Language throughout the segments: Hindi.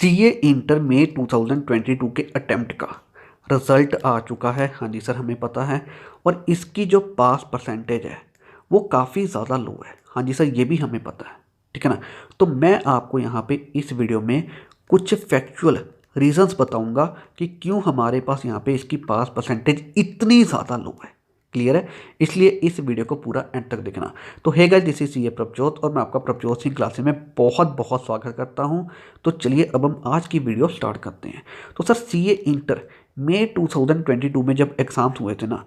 सीए इंटर में 2022 के अटेम्प्ट का रिज़ल्ट आ चुका है। हाँ जी सर, हमें पता है। और इसकी जो पास परसेंटेज है वो काफ़ी ज़्यादा लो है। हाँ जी सर, ये भी हमें पता है, ठीक है ना। तो मैं आपको यहाँ पे इस वीडियो में कुछ फैक्चुअल रीजंस बताऊंगा कि क्यों हमारे पास यहाँ पे इसकी पास परसेंटेज इतनी ज़्यादा लो है। क्लियर है? इसलिए इस वीडियो को पूरा एंड तक देखना। तो hey guys, this is CA Prabhjot और मैं आपका प्रभजोत सिंह क्लासेस में बहुत बहुत स्वागत करता हूं। तो चलिए अब हम आज की वीडियो स्टार्ट करते हैं। तो सर, सीए इंटर मई 2022 में जब एग्ज़ाम्स हुए थे ना,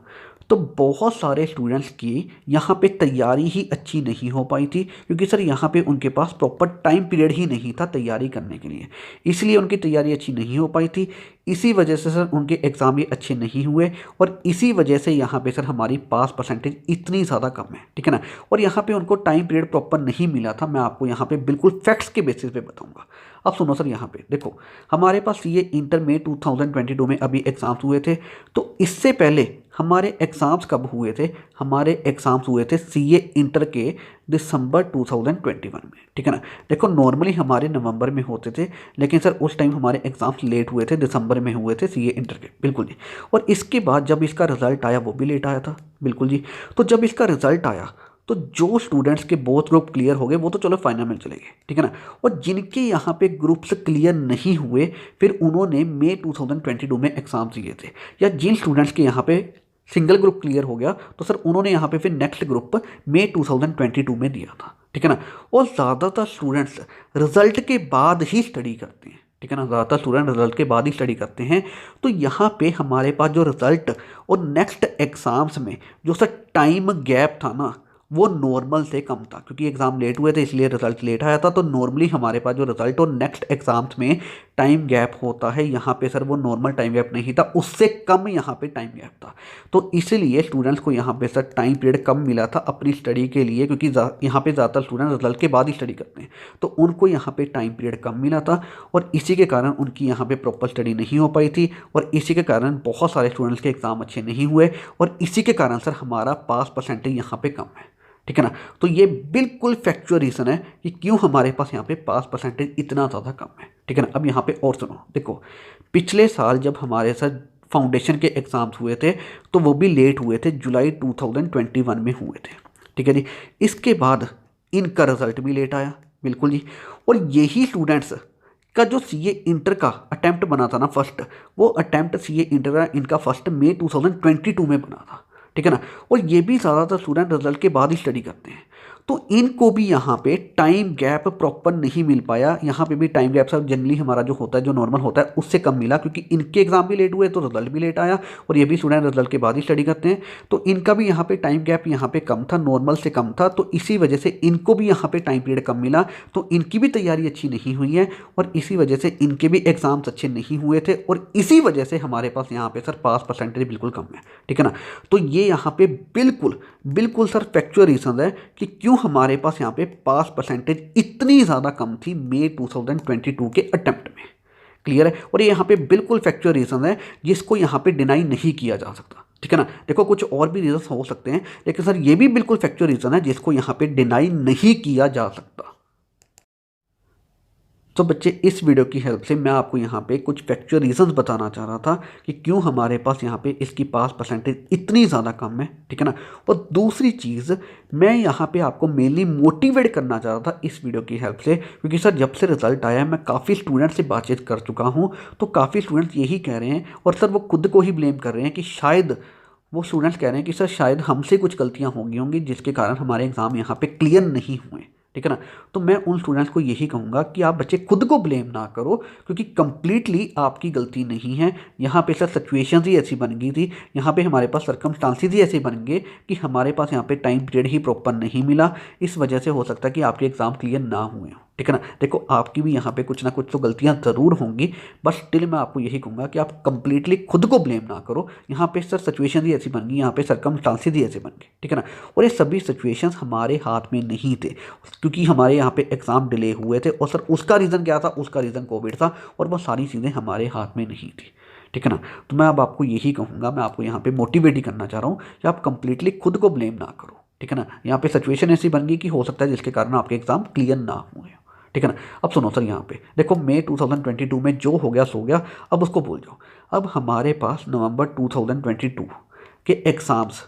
तो बहुत सारे स्टूडेंट्स की यहाँ पे तैयारी ही अच्छी नहीं हो पाई थी, क्योंकि सर यहाँ पे उनके पास प्रॉपर टाइम पीरियड ही नहीं था तैयारी करने के लिए। इसलिए उनकी तैयारी अच्छी नहीं हो पाई थी। इसी वजह से सर उनके एग्ज़ाम भी अच्छे नहीं हुए और इसी वजह से यहाँ पे सर हमारी पास परसेंटेज इतनी ज़्यादा कम है, ठीक है ना। और यहाँ पे उनको टाइम पीरियड प्रॉपर नहीं मिला था। मैं आपको यहाँ पे बिल्कुल फैक्ट्स के बेसिस पे बताऊँगा। अब सुनो सर, यहाँ पे देखो, हमारे पास सीए इंटर में 2022 में अभी एग्ज़ाम्स हुए थे। तो इससे पहले हमारे एग्ज़ाम्स कब हुए थे? हमारे एग्ज़ाम्स हुए थे सीए इंटर के दिसंबर 2021 में, ठीक है ना। देखो, नॉर्मली हमारे नवंबर में होते थे, लेकिन सर उस टाइम हमारे एग्ज़ाम्स लेट हुए थे, दिसंबर में हुए थे सीए इंटर के, बिल्कुल जी। और इसके बाद जब इसका रिज़ल्ट आया वो भी लेट आया था, बिल्कुल जी। तो जब इसका रिज़ल्ट आया तो जो स्टूडेंट्स के बोथ ग्रुप क्लियर हो गए वो तो चलो फाइनल में चले गए, ठीक है ना। और जिनके यहाँ पे ग्रुप्स क्लियर नहीं हुए, फिर उन्होंने मई 2022 में एग्ज़ाम्स दिए थे। या जिन स्टूडेंट्स के यहाँ पे सिंगल ग्रुप क्लियर हो गया तो सर उन्होंने यहाँ पे फिर नेक्स्ट ग्रुप मई 2022 में दिया था, ठीक है ना। और ज़्यादातर स्टूडेंट्स रिजल्ट के बाद ही स्टडी करते हैं, ठीक है ना। ज़्यादातर स्टूडेंट रिजल्ट के बाद ही स्टडी करते हैं। तो यहाँ पे हमारे पास जो रिजल्ट और नेक्स्ट एग्ज़ाम्स में जो सर टाइम गैप था ना, वो नॉर्मल से कम था, क्योंकि एग्ज़ाम लेट हुए थे इसलिए रिजल्ट लेट आया था। तो नॉर्मली हमारे पास जो रिजल्ट और नेक्स्ट एग्ज़ाम्स में टाइम गैप होता है, यहाँ पे सर वो नॉर्मल टाइम गैप नहीं था, उससे कम यहाँ पे टाइम गैप था। तो इसलिए स्टूडेंट्स को यहाँ पे सर टाइम पीरियड कम मिला था अपनी स्टडी के लिए, क्योंकि यहाँ पे ज़्यादातर स्टूडेंट रिजल्ट के बाद ही स्टडी करते हैं। तो उनको यहाँ पे टाइम पीरियड कम मिला था और इसी के कारण उनकी यहाँ पे प्रॉपर स्टडी नहीं हो पाई थी और इसी के कारण बहुत सारे स्टूडेंट्स के एग्ज़ाम अच्छे नहीं हुए और इसी के कारण सर हमारा पास परसेंटेज यहाँ पे कम है, ठीक है ना। तो ये बिल्कुल फैक्चुअल रीज़न है कि क्यों हमारे पास यहाँ पे पास परसेंटेज इतना ज़्यादा कम है, ठीक है ना। अब यहाँ पे और सुनो, देखो, पिछले साल जब हमारे साथ फाउंडेशन के एग्ज़ाम्स हुए थे तो वो भी लेट हुए थे, जुलाई 2021 में हुए थे, ठीक है जी। इसके बाद इनका रिज़ल्ट भी लेट आया, बिल्कुल जी। और यही स्टूडेंट्स का जो सीए इंटर का अटैम्प्ट बना था ना फर्स्ट, वो अटैम्प्ट सीए इंटर का इनका फर्स्ट मई 2022 में बना था, ठीक है ना। और ये भी ज़्यादातर स्टूडेंट रिजल्ट के बाद ही स्टडी करते हैं। तो इनको भी यहाँ पे टाइम गैप प्रॉपर नहीं मिल पाया। यहाँ पे भी टाइम गैप सर जनरली हमारा जो होता है, जो नॉर्मल होता है, उससे कम मिला, क्योंकि इनके एग्जाम भी लेट हुए तो रिजल्ट भी लेट आया और ये भी स्टूडेंट रिजल्ट के बाद ही स्टडी करते हैं। तो इनका भी यहाँ पे टाइम गैप यहाँ पे कम था, नॉर्मल से कम था। तो इसी वजह से इनको भी यहाँ पे टाइम पीरियड कम मिला, तो इनकी भी तैयारी अच्छी नहीं हुई है और इसी वजह से इनके भी एग्जाम्स अच्छे नहीं हुए थे और इसी वजह से हमारे पास यहाँ पे सर पास परसेंटेज बिल्कुल कम है, ठीक है ना। तो ये यहाँ पे बिल्कुल बिल्कुल सर फैक्चुअल रीज़न है कि क्यों हमारे पास यहाँ पे पास परसेंटेज इतनी ज़्यादा कम थी मई 2022 के अटेम्प्ट में। क्लियर है? और ये यहाँ पे बिल्कुल फैक्चुअल रीज़न है जिसको यहाँ पे डिनाई नहीं किया जा सकता, ठीक है ना। देखो, कुछ और भी रीज़न हो सकते हैं, लेकिन सर ये भी बिल्कुल फैक्चुअल रीज़न है जिसको यहाँ पे डिनाई नहीं किया जा सकता। तो बच्चे, इस वीडियो की हेल्प से मैं आपको यहाँ पे कुछ फैक्चुअल रीजंस बताना चाह रहा था कि क्यों हमारे पास यहाँ पे इसकी पास परसेंटेज इतनी ज़्यादा कम है, ठीक है ना। और दूसरी चीज़, मैं यहाँ पे आपको मेनली मोटिवेट करना चाह रहा था इस वीडियो की हेल्प से, क्योंकि सर जब से रिजल्ट आया मैं काफ़ी स्टूडेंट से बातचीत कर चुका हूँ। तो काफ़ी स्टूडेंट्स यही कह रहे हैं और सर वो खुद को ही ब्लेम कर रहे हैं कि शायद वो स्टूडेंट्स कह रहे हैं कि सर शायद हमसे कुछ गलतियाँ हो गई होंगी जिसके कारण हमारे एग्ज़ाम यहाँ पे क्लियर नहीं हुए, ठीक है ना। तो मैं उन स्टूडेंट्स को यही कहूँगा कि आप बच्चे खुद को ब्लेम ना करो, क्योंकि कंप्लीटली आपकी गलती नहीं है। यहाँ पे सर सिचुएशंस ही ऐसी बन गई थी, यहाँ पे हमारे पास सर्कमस्टांसेस ही ऐसे बन गए कि हमारे पास यहाँ पे टाइम पीरियड ही प्रॉपर नहीं मिला। इस वजह से हो सकता है कि आपके एग्ज़ाम क्लियर ना हुए हों, ठीक है ना। देखो, आपकी भी यहाँ पे कुछ ना कुछ तो गलतियाँ ज़रूर होंगी, बस स्टिल मैं आपको यही कहूँगा कि आप कंप्लीटली खुद को ब्लेम ना करो। यहाँ पे सर सिचुएशन ही ऐसी बन गई, यहाँ पे सर्कमस्टांसेस ही ऐसे बन गए, ठीक है ना। और ये सभी सिचुएशंस हमारे हाथ में नहीं थे, क्योंकि हमारे यहाँ पे एग्ज़ाम डिले हुए थे और सर उसका रीज़न क्या था? उसका रीज़न कोविड था और वो सारी चीज़ें हमारे हाथ में नहीं थी, ठीक है ना। तो मैं अब आपको यही कहूँगा, मैं आपको यहाँ पे मोटिवेट ही करना चाह रहा हूँ कि आप कंप्लीटली खुद को ब्लेम ना करो, ठीक है ना। यहाँ पे सिचुएशन ऐसी बन गई कि हो सकता है जिसके कारण आपके एग्ज़ाम क्लियर ना हुए, ठीक है ना। अब सुनो सर, यहाँ पे देखो मई 2022 में जो हो गया सो गया, अब उसको भूल जाओ। अब हमारे पास नवंबर 2022 के एग्ज़ाम्स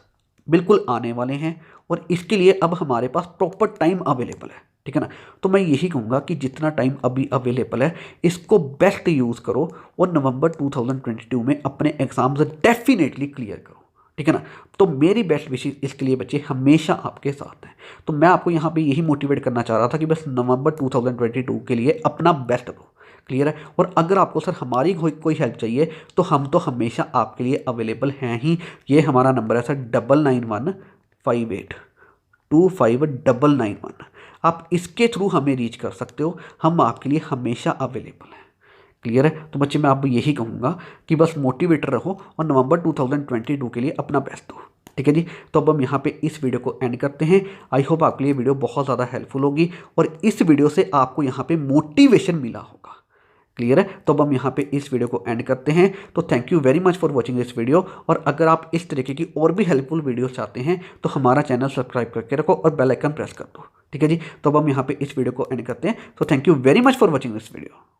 बिल्कुल आने वाले हैं और इसके लिए अब हमारे पास प्रॉपर टाइम अवेलेबल है, ठीक है ना। तो मैं यही कहूँगा कि जितना टाइम अभी अवेलेबल है इसको बेस्ट यूज़ करो और नवंबर 2022 में अपने एग्ज़ाम्स डेफिनेटली क्लियर करो, ठीक है ना। तो मेरी बेस्ट विशेष इसके लिए बच्चे हमेशा आपके साथ हैं। तो मैं आपको यहाँ पे यही मोटिवेट करना चाह रहा था कि बस नवंबर 2022 के लिए अपना बेस्ट दो, क्लियर है। और अगर आपको सर हमारी कोई हेल्प चाहिए तो हम तो हमेशा आपके लिए अवेलेबल हैं ही। ये हमारा नंबर है सर 9915825991। आप इसके थ्रू हमें रीच कर सकते हो, हम आपके लिए हमेशा अवेलेबल हैं, क्लियर है। तो बच्चे मैं आपको यही कहूँगा कि बस मोटिवेटर रहो और नवंबर 2022 के लिए अपना बेस्ट दो, ठीक है जी। तो अब हम यहाँ पे इस वीडियो को एंड करते हैं। आई होप आपके लिए वीडियो बहुत ज़्यादा हेल्पफुल होगी और इस वीडियो से आपको यहाँ पे मोटिवेशन मिला होगा, क्लियर है। तो अब हम यहाँ पे इस वीडियो को एंड करते हैं। तो thank you very much for watching this video. और अगर आप इस तरीके की और भी हेल्पफुल वीडियो चाहते हैं तो हमारा चैनल सब्सक्राइब करके रखो और बेल आइकन प्रेस कर दो, ठीक है जी। तो अब हम यहाँ पे इस वीडियो को एंड करते हैं। तो thank you very much for watching this video.